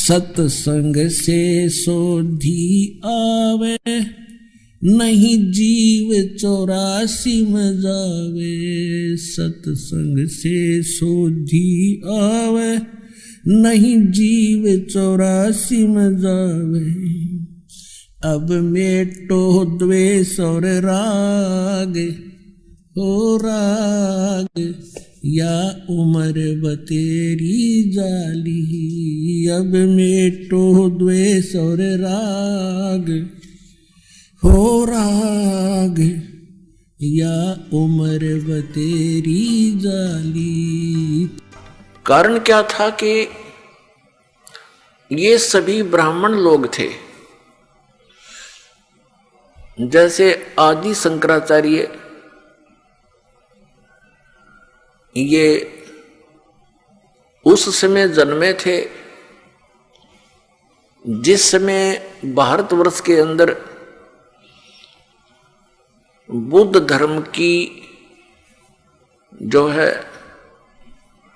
सत्संग से सोधी आवे, नहीं जीव 84 में जावे। सत्संग से सोधी आवे, नहीं जीव 84 में जावे। अब मेटो द्वेष और राग, हो राग या उम्र बतेरी जाली। अब मेटो द्वेष और राग, हो राग या उम्र बतेरी जाली। कारण क्या था कि ये सभी ब्राह्मण लोग थे। जैसे आदि शंकराचार्य, ये उस समय जन्मे थे जिस समय भारतवर्ष के अंदर बुद्ध धर्म की जो है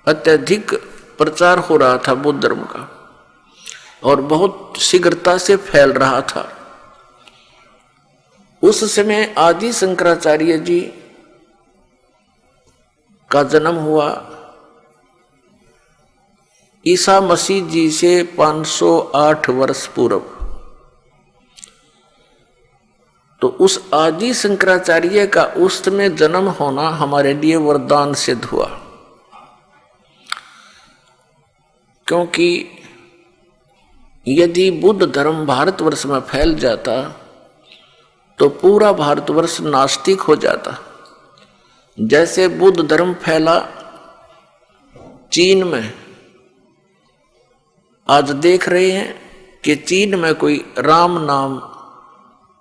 अत्यधिक प्रचार हो रहा था बुद्ध धर्म का, और बहुत शीघ्रता से फैल रहा था। उस समय आदि शंकराचार्य जी का जन्म हुआ ईसा मसीह जी से 508 वर्ष पूर्व। तो उस आदि शंकराचार्य का उस समय जन्म होना हमारे लिए वरदान सिद्ध हुआ, क्योंकि यदि बुद्ध धर्म भारतवर्ष में फैल जाता तो पूरा भारतवर्ष नास्तिक हो जाता। जैसे बुद्ध धर्म फैला चीन में, आज देख रहे हैं कि चीन में कोई राम नाम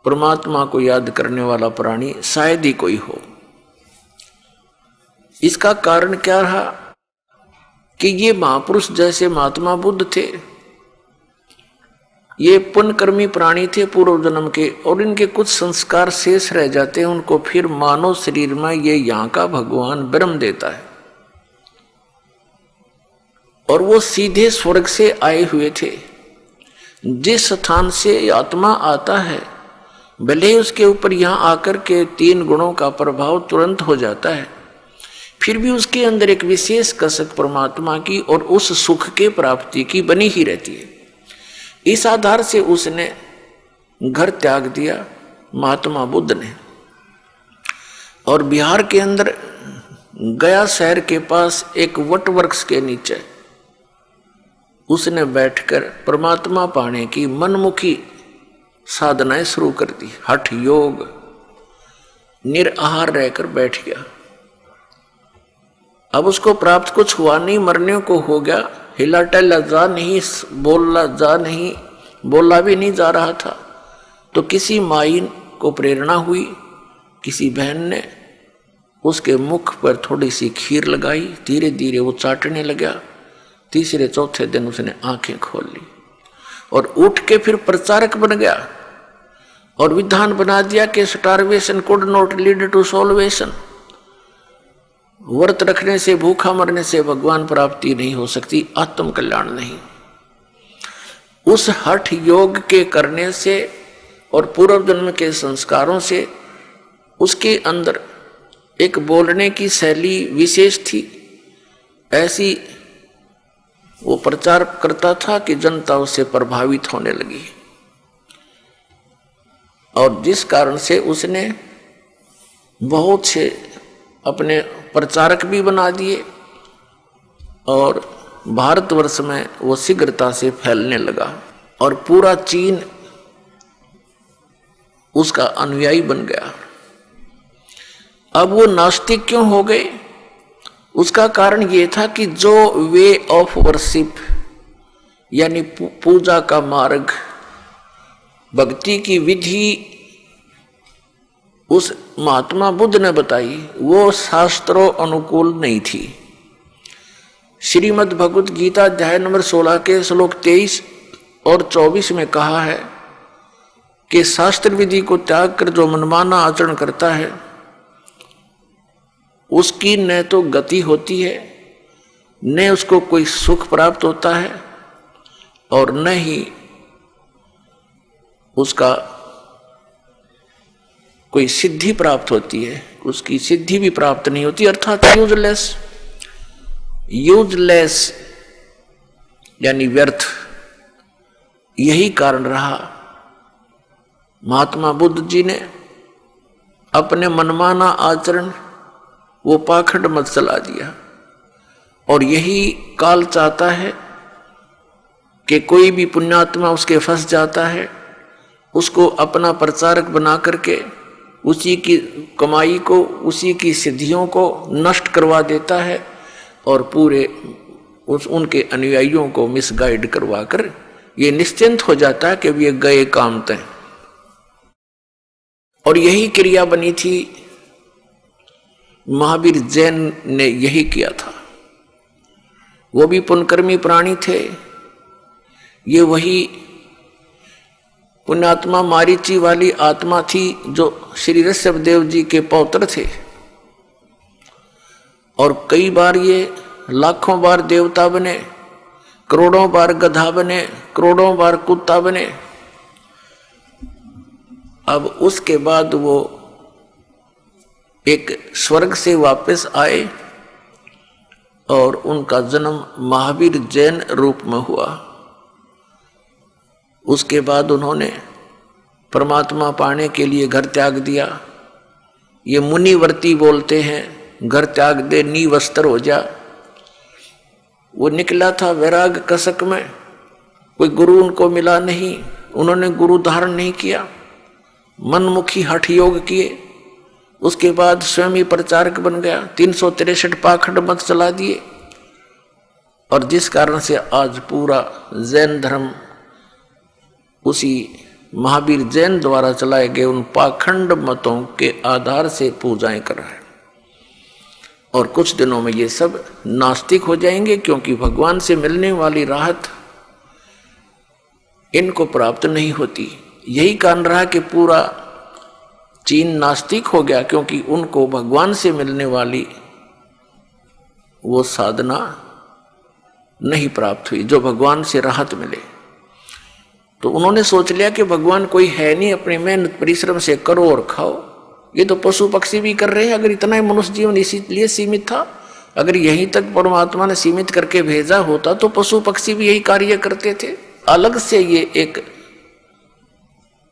परमात्मा को याद करने वाला प्राणी शायद ही कोई हो। इसका कारण क्या रहा कि ये महापुरुष जैसे महात्मा बुद्ध थे, ये पुण्यकर्मी प्राणी थे पूर्व जन्म के, और इनके कुछ संस्कार शेष रह जाते हैं, उनको फिर मानव शरीर में ये यहाँ का भगवान ब्रह्म देता है, और वो सीधे स्वर्ग से आए हुए थे। जिस स्थान से आत्मा आता है, भले ही उसके ऊपर यहाँ आकर के 3 गुणों का प्रभाव तुरंत हो जाता है, फिर भी उसके अंदर एक विशेष कसक परमात्मा की और उस सुख के प्राप्ति की बनी ही रहती है। इस आधार से उसने घर त्याग दिया महात्मा बुद्ध ने, और बिहार के अंदर गया शहर के पास एक वट वृक्ष के नीचे उसने बैठकर परमात्मा पाने की मनमुखी साधनाएं शुरू कर दी। हठ योग, निराहार रहकर बैठ गया। अब उसको प्राप्त कुछ हुआ नहीं, मरने को हो गया, हिला टहला जा नहीं, बोला भी नहीं जा रहा था। तो किसी माई को प्रेरणा हुई, किसी बहन ने उसके मुख पर थोड़ी सी खीर लगाई, धीरे धीरे वो चाटने लगा। तीसरे चौथे दिन उसने आंखें खोल ली और उठ के फिर प्रचारक बन गया, और विधान बना दिया कि starvation could not lead to salvation. व्रत रखने से, भूखा मरने से भगवान प्राप्ति नहीं हो सकती, आत्म कल्याण नहीं। उस हठ योग के करने से और पूर्व जन्म के संस्कारों से उसके अंदर एक बोलने की शैली विशेष थी। ऐसी वो प्रचार करता था कि जनता उससे प्रभावित होने लगी, और जिस कारण से उसने बहुत से अपने प्रचारक भी बना दिए, और भारतवर्ष में वो शीघ्रता से फैलने लगा, और पूरा चीन उसका अनुयायी बन गया। अब वो नास्तिक क्यों हो गए? उसका कारण ये था कि जो वे ऑफ वर्शिप यानी पूजा का मार्ग, भक्ति की विधि उस महात्मा बुद्ध ने बताई, वो शास्त्रों अनुकूल नहीं थी। श्रीमद् भगवत गीता अध्याय नंबर 16 के श्लोक 23 और 24 में कहा है कि शास्त्र विधि को त्याग कर जो मनमाना आचरण करता है उसकी न तो गति होती है, न उसको कोई सुख प्राप्त होता है, और न ही उसका कोई सिद्धि प्राप्त होती है, उसकी सिद्धि भी प्राप्त नहीं होती, अर्थात यूजलेस। यूजलेस यानी व्यर्थ। यही कारण रहा महात्मा बुद्ध जी ने अपने मनमाना आचरण, वो पाखंड मत चला दिया। और यही काल चाहता है कि कोई भी पुण्यात्मा उसके फंस जाता है, उसको अपना प्रचारक बना करके उसी की कमाई को, उसी की सिद्धियों को नष्ट करवा देता है और पूरे उनके अनुयायियों को मिसगाइड करवा कर ये निश्चिंत हो जाता है कि ये गए काम तय। और यही क्रिया बनी थी, महावीर जैन ने यही किया था। वो भी पुण्यकर्मी प्राणी थे। ये वही पुण्यात्मा मारीची वाली आत्मा थी जो श्री ऋषभदेव जी के पौत्र थे। और कई बार ये लाखों बार देवता बने, करोड़ों बार गधा बने, करोड़ों बार कुत्ता बने। अब उसके बाद वो एक स्वर्ग से वापस आए और उनका जन्म महावीर जैन रूप में हुआ। उसके बाद उन्होंने परमात्मा पाने के लिए घर त्याग दिया। ये मुनिवर्ती बोलते हैं, घर त्याग दे नी वस्त्र हो जा। वो निकला था वैराग कसक में, कोई गुरु उनको मिला नहीं, उन्होंने गुरु धारण नहीं किया, मनमुखी हठ योग किए। उसके बाद स्वयं ही प्रचारक बन गया, 363 पाखंड मत चला दिए। और जिस कारण से आज पूरा जैन धर्म उसी महावीर जैन द्वारा चलाए गए उन पाखंड मतों के आधार से पूजाएं कर रहा है। और कुछ दिनों में ये सब नास्तिक हो जाएंगे, क्योंकि भगवान से मिलने वाली राहत इनको प्राप्त नहीं होती। यही कारण रहा कि पूरा चीन नास्तिक हो गया, क्योंकि उनको भगवान से मिलने वाली वो साधना नहीं प्राप्त हुई जो भगवान से राहत मिले। तो उन्होंने सोच लिया कि भगवान कोई है नहीं, अपनी मेहनत परिश्रम से करो और खाओ। ये तो पशु पक्षी भी कर रहे हैं। अगर इतना ही मनुष्य जीवन इसीलिए सीमित था, अगर यहीं तक परमात्मा ने सीमित करके भेजा होता तो पशु पक्षी भी यही कार्य करते थे। अलग से ये एक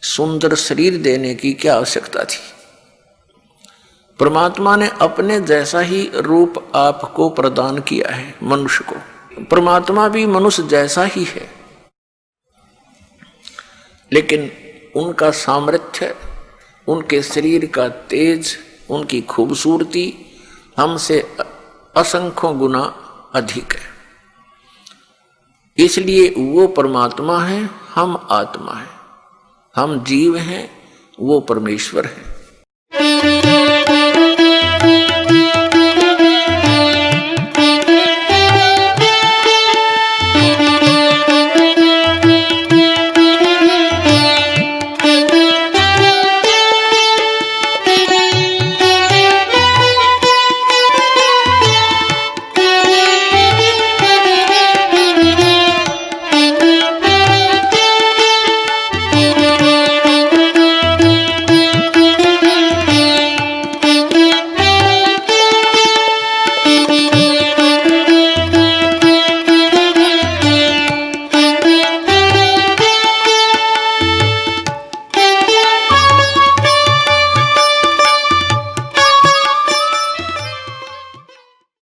सुंदर शरीर देने की क्या आवश्यकता थी। परमात्मा ने अपने जैसा ही रूप आपको प्रदान किया है मनुष्य को। परमात्मा भी मनुष्य जैसा ही है, लेकिन उनका सामर्थ्य, उनके शरीर का तेज, उनकी खूबसूरती हमसे असंख्यों गुना अधिक है। इसलिए वो परमात्मा है, हम आत्मा है, हम जीव हैं, वो परमेश्वर है।